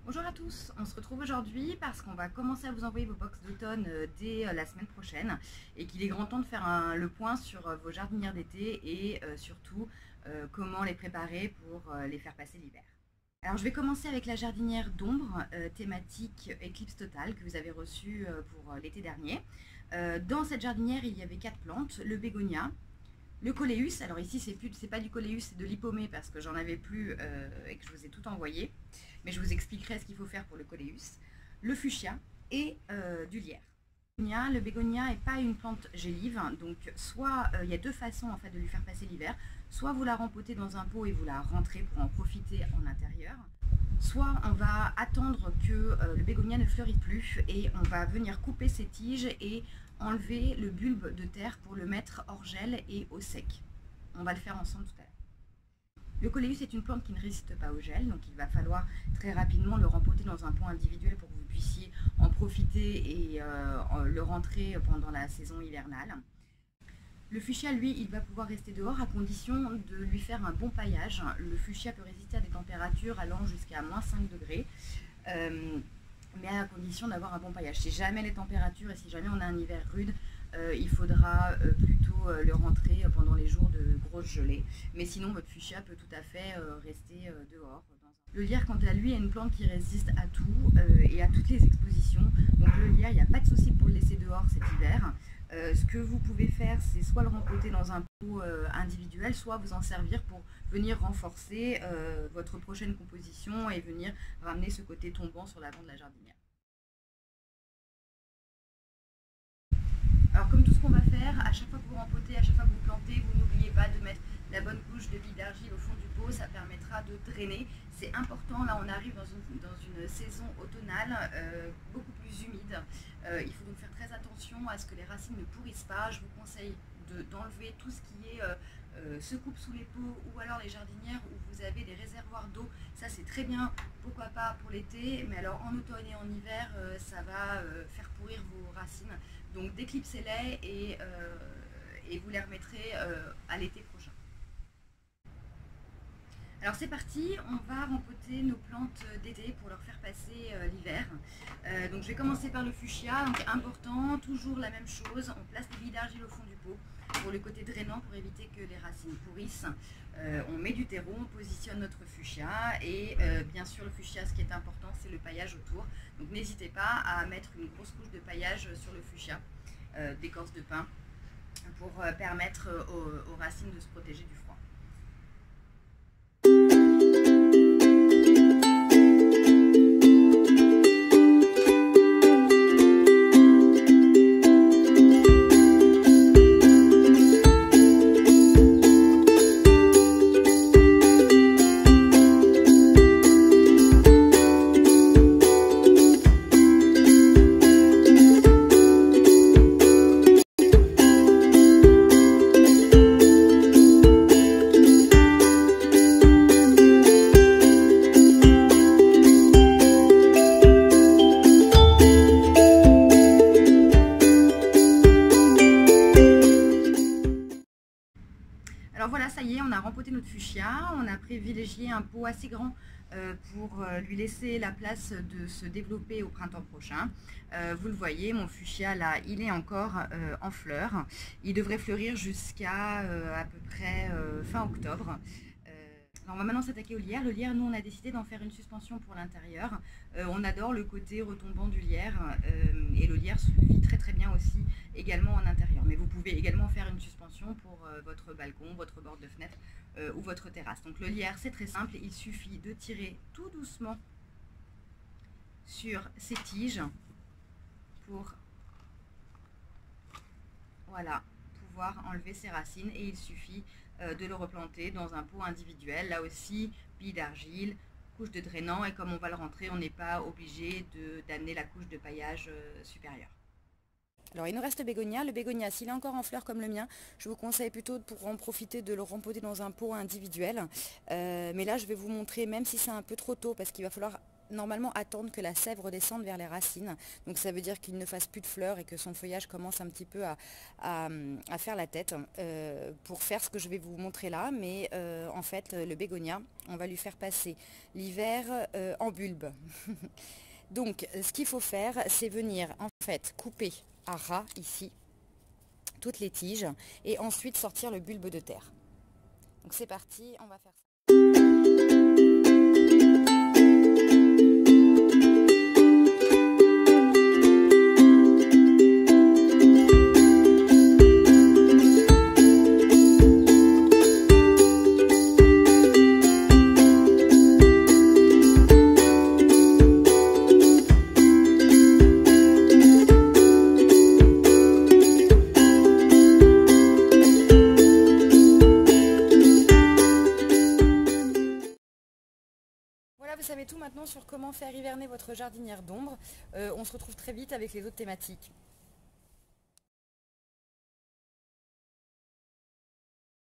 Bonjour à tous, on se retrouve aujourd'hui parce qu'on va commencer à vous envoyer vos box d'automne dès la semaine prochaine et qu'il est grand temps de faire le point sur vos jardinières d'été et surtout comment les préparer pour les faire passer l'hiver. Alors je vais commencer avec la jardinière d'ombre thématique Éclipse Totale que vous avez reçue pour l'été dernier. Dans cette jardinière il y avait 4 plantes, le bégonia, le coléus, alors ici c'est pas du coléus, c'est de l'hypomée parce que j'en avais plus et que je vous ai tout envoyé, mais je vous expliquerai ce qu'il faut faire pour le coléus, le fuchsia et du lierre. Le bégonia n'est pas une plante gélive, donc soit il y a deux façons en fait de lui faire passer l'hiver, soit vous la rempotez dans un pot et vous la rentrez pour en profiter en intérieur, soit on va attendre que le bégonia ne fleurisse plus et on va venir couper ses tiges et enlever le bulbe de terre pour le mettre hors gel et au sec. On va le faire ensemble tout à l'heure. Le coléus est une plante qui ne résiste pas au gel, donc il va falloir très rapidement le rempoter dans un pot individuel pour que vous puissiez en profiter et le rentrer pendant la saison hivernale. Le fuchsia, lui, il va pouvoir rester dehors à condition de lui faire un bon paillage. Le fuchsia peut résister à des températures allant jusqu'à moins 5 degrés. Mais à condition d'avoir un bon paillage. Si jamais les températures et si jamais on a un hiver rude, il faudra plutôt le rentrer pendant les jours de grosse gelée. Mais sinon, votre fuchsia peut tout à fait rester dehors. Le lierre, quant à lui, est une plante qui résiste à tout et à toutes les expositions. Donc le lierre, il n'y a pas de souci pour le laisser dehors cet hiver. Ce que vous pouvez faire, c'est soit le rempoter dans un pot individuel, soit vous en servir pour venir renforcer votre prochaine composition et venir ramener ce côté tombant sur l'avant de la jardinière. Alors comme tout ce qu'on va faire, à chaque fois que vous rempotez, à chaque fois que vous plantez, vous n'oubliez pas de mettre la bonne couche de billes d'argile au fond du pot, ça permettra de drainer. C'est important, là on arrive dans une saison automnale beaucoup plus humide. Il faut donc faire très attention à ce que les racines ne pourrissent pas. Je vous conseille d'enlever tout ce qui est secoupe sous les pots ou alors les jardinières où vous avez des réservoirs d'eau. Ça c'est très bien, pourquoi pas pour l'été, mais alors en automne et en hiver, ça va faire pourrir vos racines. Donc déclipsez-les et vous les remettrez à l'été prochain. Alors c'est parti, on va rempoter nos plantes d'été pour leur faire passer l'hiver. Donc je vais commencer par le fuchsia, donc important, toujours la même chose, on place des billes d'argile au fond du pot pour le côté drainant pour éviter que les racines pourrissent. On met du terreau, on positionne notre fuchsia et bien sûr le fuchsia, ce qui est important c'est le paillage autour. Donc n'hésitez pas à mettre une grosse couche de paillage sur le fuchsia, d'écorce de pin, pour permettre aux racines de se protéger du froid. Alors voilà, ça y est, on a rempoté notre fuchsia, on a privilégié un pot assez grand pour lui laisser la place de se développer au printemps prochain. Vous le voyez, mon fuchsia là, il est encore en fleurs. Il devrait fleurir jusqu'à à peu près fin octobre. Alors on va maintenant s'attaquer au lierre. Le lierre, nous on a décidé d'en faire une suspension pour l'intérieur. On adore le côté retombant du lierre et le lierre se vit très très bien aussi également en intérieur. Mais vous pouvez également faire une suspension pour votre balcon, votre bord de fenêtre ou votre terrasse. Donc le lierre c'est très simple, il suffit de tirer tout doucement sur ces tiges pour voilà, pouvoir enlever ses racines et il suffit de le replanter dans un pot individuel. Là aussi, billes d'argile, couche de drainant et comme on va le rentrer, on n'est pas obligé d'amener la couche de paillage supérieure. Alors il nous reste le bégonia. Le bégonia, s'il est encore en fleurs comme le mien, je vous conseille plutôt pour en profiter de le rempoter dans un pot individuel. Mais là je vais vous montrer, même si c'est un peu trop tôt, parce qu'il va falloir normalement attendre que la sève redescende vers les racines. Donc ça veut dire qu'il ne fasse plus de fleurs et que son feuillage commence un petit peu à faire la tête pour faire ce que je vais vous montrer là. Mais en fait, le bégonia, on va lui faire passer l'hiver en bulbe. Donc ce qu'il faut faire, c'est venir en fait couper à ras ici toutes les tiges et ensuite sortir le bulbe de terre. Donc c'est parti, on va faire ça. Voilà, vous savez tout maintenant sur comment faire hiverner votre jardinière d'ombre. On se retrouve très vite avec les autres thématiques.